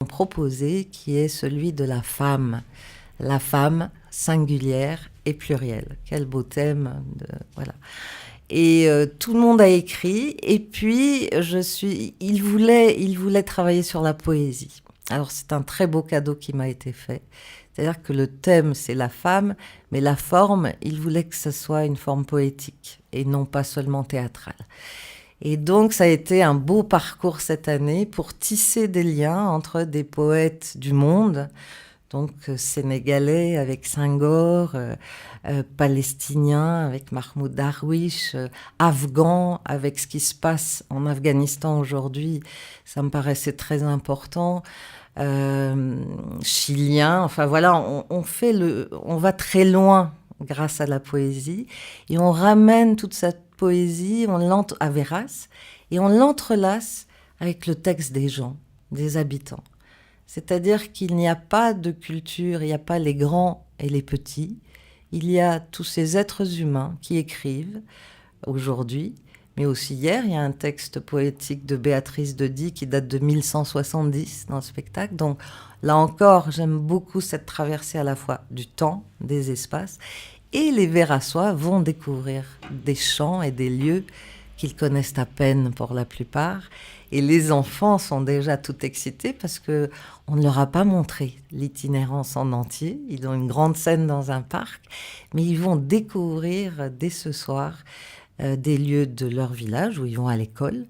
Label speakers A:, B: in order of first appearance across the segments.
A: proposé, qui est celui de la femme singulière et plurielle. Quel beau thème, voilà. Et tout le monde a écrit, et puis il voulait travailler sur la poésie. Alors c'est un très beau cadeau qui m'a été fait. C'est-à-dire que le thème, c'est la femme, mais la forme, il voulait que ce soit une forme poétique et non pas seulement théâtrale. Et donc, ça a été un beau parcours cette année pour tisser des liens entre des poètes du monde, donc sénégalais avec Senghor, palestinien avec Mahmoud Darwish, afghan avec ce qui se passe en Afghanistan aujourd'hui. Ça me paraissait très important. Chilien, enfin voilà, on va très loin grâce à la poésie et on ramène toute cette poésie à Véras et on l'entrelace avec le texte des gens, des habitants. C'est-à-dire qu'il n'y a pas de culture, il n'y a pas les grands et les petits, il y a tous ces êtres humains qui écrivent aujourd'hui. Mais aussi hier, il y a un texte poétique de Béatrice de Die qui date de 1170 dans le spectacle. Donc là encore, j'aime beaucoup cette traversée à la fois du temps, des espaces. Et les Vérassois vont découvrir des chants et des lieux qu'ils connaissent à peine pour la plupart. Et les enfants sont déjà tout excités parce qu'on ne leur a pas montré l'itinérance en entier. Ils ont une grande scène dans un parc, mais ils vont découvrir dès ce soir des lieux de leur village où ils vont à l'école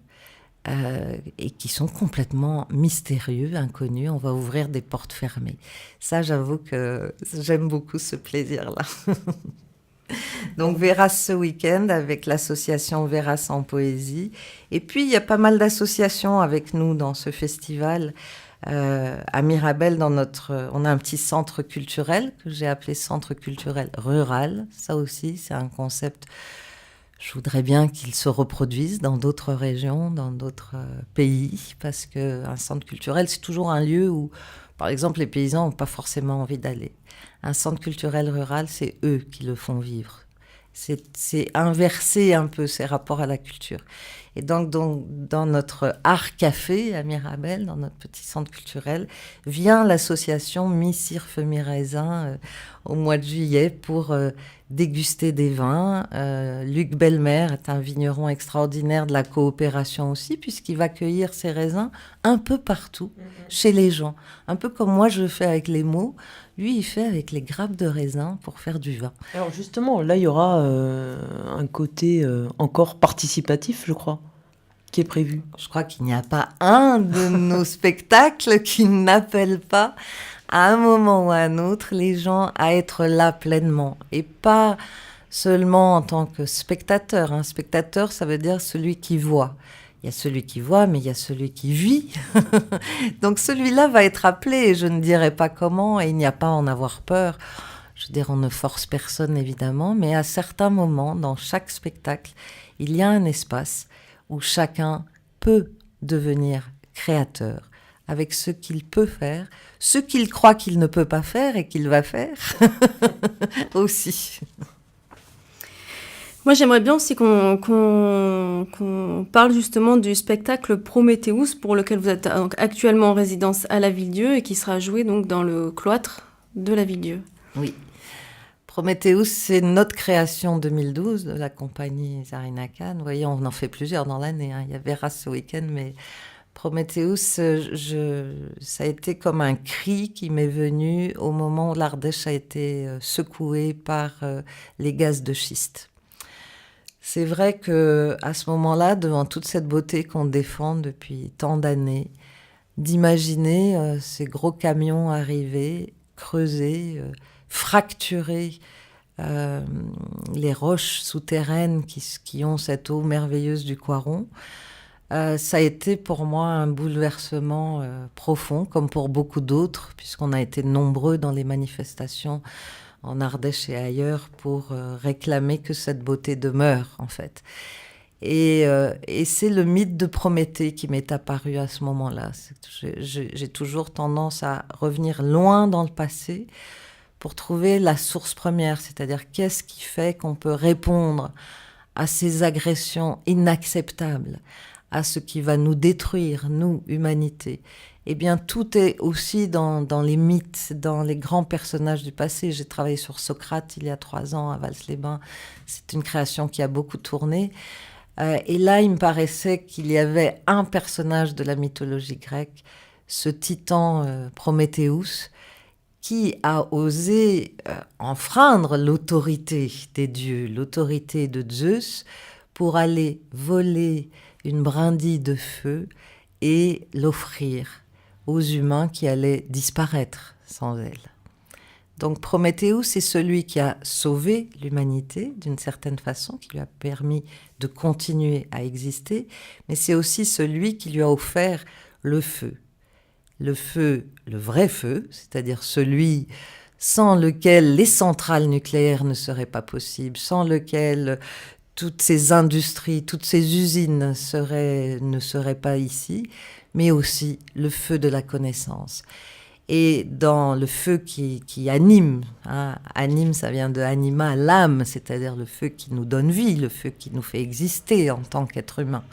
A: et qui sont complètement mystérieux, inconnus. On va ouvrir des portes fermées. Ça, j'avoue que j'aime beaucoup ce plaisir-là. Donc Véras ce week-end avec l'association Véras en poésie. Et puis, il y a pas mal d'associations avec nous dans ce festival. À Mirabel, on a un petit centre culturel que j'ai appelé Centre culturel rural. Ça aussi, c'est un concept. Je voudrais bien qu'il se reproduise dans d'autres régions, dans d'autres pays, parce qu'un centre culturel, c'est toujours un lieu où, par exemple, les paysans n'ont pas forcément envie d'aller. Un centre culturel rural, c'est eux qui le font vivre. C'est inverser un peu ces rapports à la culture. Et donc, dans notre art café à Mirabel, dans notre petit centre culturel, vient l'association Mi-Cirfe Mi-Raisin au mois de juillet pour déguster des vins. Luc Belmer est un vigneron extraordinaire de la coopération aussi, puisqu'il va cueillir ses raisins un peu partout, chez les gens. Un peu comme moi je fais avec les mots, lui il fait avec les grappes de raisin pour faire du vin.
B: Alors justement, là il y aura un côté encore participatif, je crois, qui est prévu.
A: Je crois qu'il n'y a pas un de nos spectacles qui n'appelle pas à un moment ou à un autre les gens à être là pleinement et pas seulement en tant que spectateur. Un spectateur, ça veut dire celui qui voit. Il y a celui qui voit, mais il y a celui qui vit. Donc celui-là va être appelé, et je ne dirai pas comment, et il n'y a pas à en avoir peur. Je veux dire, on ne force personne évidemment, mais à certains moments, dans chaque spectacle, il y a un espace où chacun peut devenir créateur avec ce qu'il peut faire, ce qu'il croit qu'il ne peut pas faire et qu'il va faire aussi.
C: Moi, j'aimerais bien aussi qu'on parle justement du spectacle Prométhéeus pour lequel vous êtes donc actuellement en résidence à la Ville-Dieu et qui sera joué donc dans le cloître de la Ville-Dieu.
A: Oui. Prométhéeus, c'est notre création 2012 de la compagnie Zarina Khan. Vous voyez, on en fait plusieurs dans l'année. Il y a Véras ce week-end, mais Prométhéeus, ça a été comme un cri qui m'est venu au moment où l'Ardèche a été secouée par les gaz de schiste. C'est vrai qu'à ce moment-là, devant toute cette beauté qu'on défend depuis tant d'années, d'imaginer ces gros camions arriver, creuser, fracturer les roches souterraines qui ont cette eau merveilleuse du Coiron, ça a été pour moi un bouleversement profond, comme pour beaucoup d'autres, puisqu'on a été nombreux dans les manifestations en Ardèche et ailleurs pour réclamer que cette beauté demeure, en fait. Et c'est le mythe de Prométhée qui m'est apparu à ce moment-là. J'ai toujours tendance à revenir loin dans le passé pour trouver la source première, c'est-à-dire qu'est-ce qui fait qu'on peut répondre à ces agressions inacceptables, à ce qui va nous détruire, nous, humanité. eh bien, tout est aussi dans les mythes, dans les grands personnages du passé. J'ai travaillé sur Socrate il y a 3 ans à Vals-les-Bains. C'est une création qui a beaucoup tourné. Et là, il me paraissait qu'il y avait un personnage de la mythologie grecque, ce titan Prométhéeus, qui a osé enfreindre l'autorité des dieux, l'autorité de Zeus, pour aller voler une brindille de feu et l'offrir aux humains qui allaient disparaître sans elle. Donc Prométhéeus, c'est celui qui a sauvé l'humanité d'une certaine façon, qui lui a permis de continuer à exister, mais c'est aussi celui qui lui a offert le feu. Le feu, le vrai feu, c'est-à-dire celui sans lequel les centrales nucléaires ne seraient pas possibles, sans lequel toutes ces industries, toutes ces usines ne seraient pas ici, mais aussi le feu de la connaissance. Et dans le feu qui anime, anime, ça vient de anima, l'âme, c'est-à-dire le feu qui nous donne vie, le feu qui nous fait exister en tant qu'être humain.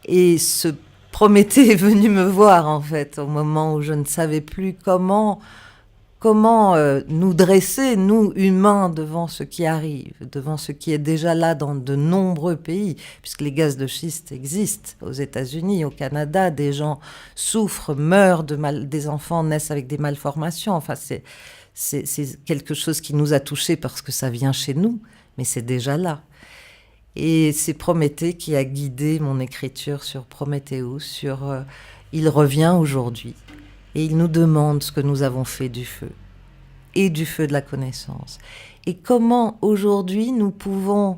A: Et ce Prométhée est venu me voir, en fait, au moment où je ne savais plus comment nous dresser, nous, humains, devant ce qui arrive, devant ce qui est déjà là dans de nombreux pays, puisque les gaz de schiste existent aux États-Unis, au Canada, des gens souffrent, meurent, des enfants naissent avec des malformations. Enfin, c'est quelque chose qui nous a touchés parce que ça vient chez nous, mais c'est déjà là. Et c'est Prométhée qui a guidé mon écriture sur Prométhéeus, il revient aujourd'hui. Et il nous demande ce que nous avons fait du feu, et du feu de la connaissance. Et comment aujourd'hui nous pouvons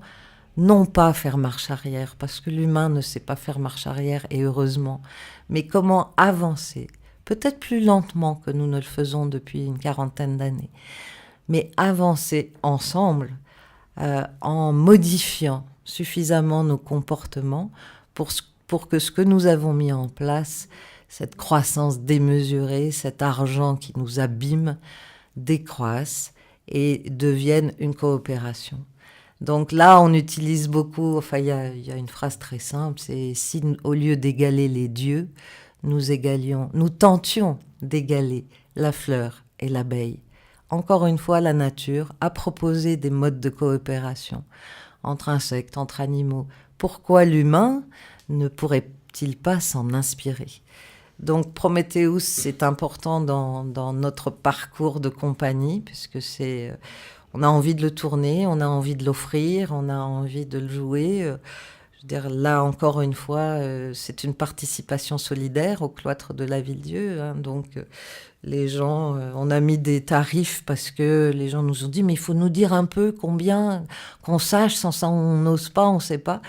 A: non pas faire marche arrière, parce que l'humain ne sait pas faire marche arrière, et heureusement, mais comment avancer, peut-être plus lentement que nous ne le faisons depuis une 40aine d'années, mais avancer ensemble en modifiant suffisamment nos comportements pour que ce que nous avons mis en place, cette croissance démesurée, cet argent qui nous abîme, décroisse et devienne une coopération. Donc là, on utilise beaucoup, il y a une phrase très simple, c'est si au lieu d'égaler les dieux, nous tentions d'égaler la fleur et l'abeille. Encore une fois, la nature a proposé des modes de coopération entre insectes, entre animaux. Pourquoi l'humain ne pourrait-il pas s'en inspirer ? Donc Prométhéeus, c'est important dans notre parcours de compagnie, puisque on a envie de le tourner, on a envie de l'offrir, on a envie de le jouer. Je veux dire, là, encore une fois, c'est une participation solidaire au cloître de la Ville-Dieu. Donc les gens, on a mis des tarifs parce que les gens nous ont dit « mais il faut nous dire un peu combien, qu'on sache, sans ça on n'ose pas, on ne sait pas ».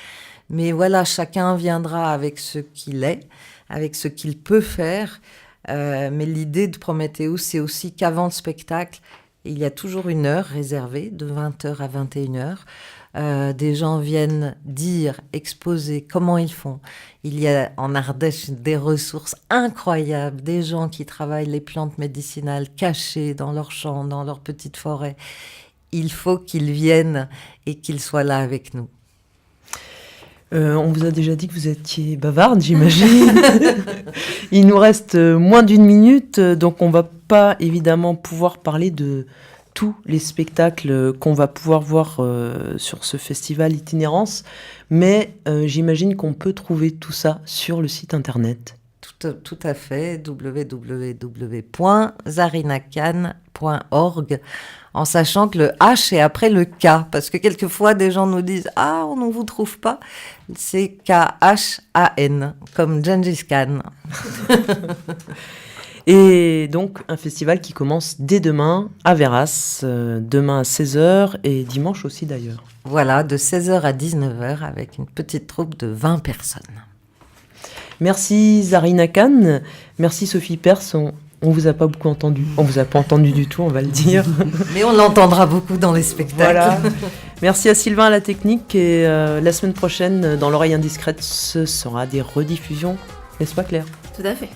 A: Mais voilà, chacun viendra avec ce qu'il est, avec ce qu'il peut faire. Mais l'idée de Prométhéeus, c'est aussi qu'avant le spectacle, il y a toujours une heure réservée, de 20h à 21h. Des gens viennent dire, exposer comment ils font. Il y a en Ardèche des ressources incroyables, des gens qui travaillent les plantes médicinales cachées dans leurs champs, dans leurs petites forêts. Il faut qu'ils viennent et qu'ils soient là avec nous.
B: On vous a déjà dit que vous étiez bavarde, j'imagine. Il nous reste moins d'1 minute, donc on va pas évidemment pouvoir parler de tous les spectacles qu'on va pouvoir voir sur ce festival Itinérance, mais j'imagine qu'on peut trouver tout ça sur le site internet.
A: Tout à fait, www.zarinacan.org, en sachant que le H est après le K, parce que quelquefois des gens nous disent « Ah, on ne vous trouve pas », c'est K-H-A-N, comme Gengis Khan.
B: Et donc, un festival qui commence dès demain à Verras, demain à 16h et dimanche aussi d'ailleurs.
A: Voilà, de 16h à 19h avec une petite troupe de 20 personnes.
B: Merci Zarina Khan, merci Sophie Pers, on vous a pas beaucoup entendu. On vous a pas entendu du tout, on va le dire.
A: Mais on l'entendra beaucoup dans les spectacles.
B: Voilà. Merci à Sylvain à la technique et la semaine prochaine, dans l'oreille indiscrète, ce sera des rediffusions, n'est-ce pas Claire ?
C: Tout à fait.